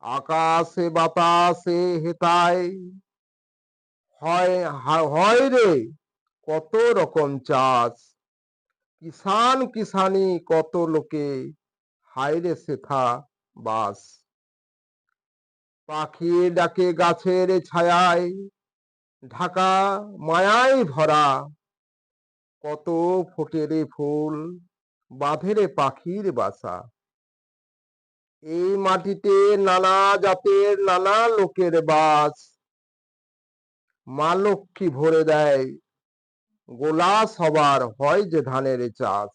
আকাশে বাতাসে হেতায় হয় রে কত রকম চাষ। কিষান কিষানি কত লোকে, হায় রে সেথা বাস। পাখি ডাকে গাছের ছায়ায়, ঢাকা মায়ায় ভরা, কত ফোটে রে ফুল, বাঁধে রে পাখির বাসা। এই মাটিতে নানা জাতের নানা লোকের বাস। মা লক্ষ্মী ভরে দেয় গোলা, সবার হয় যে ধানের চাষ।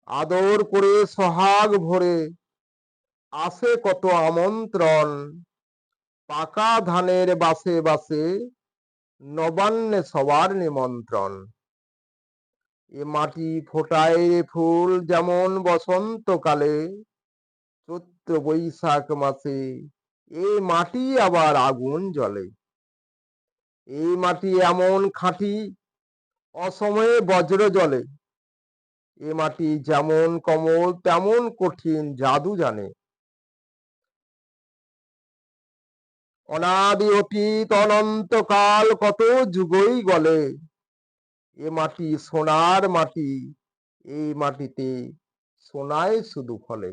আদর করে সোহাগ ভরে আসে কত আমন্ত্রণ, পাকা ধানের বাসে বাসে নবান্নে সবার নিমন্ত্রণ। এ মাটি ফোটায় রে ফুল যেমন বসন্তকালে, চৈত্র বৈশাখ মাসে এই মাটি আবার আগুন জ্বলে। এই মাটি এমন খাঁটি, অসময়ে বজ্র জ্বলে। এ মাটি যেমন কমল তেমন কঠিন, জাদু জানে। অনাদি অতীত অনন্তকাল কত যুগই গলে, এ মাটি সোনার মাটি, এই মাটিতে সোনায় শুধু ফলে।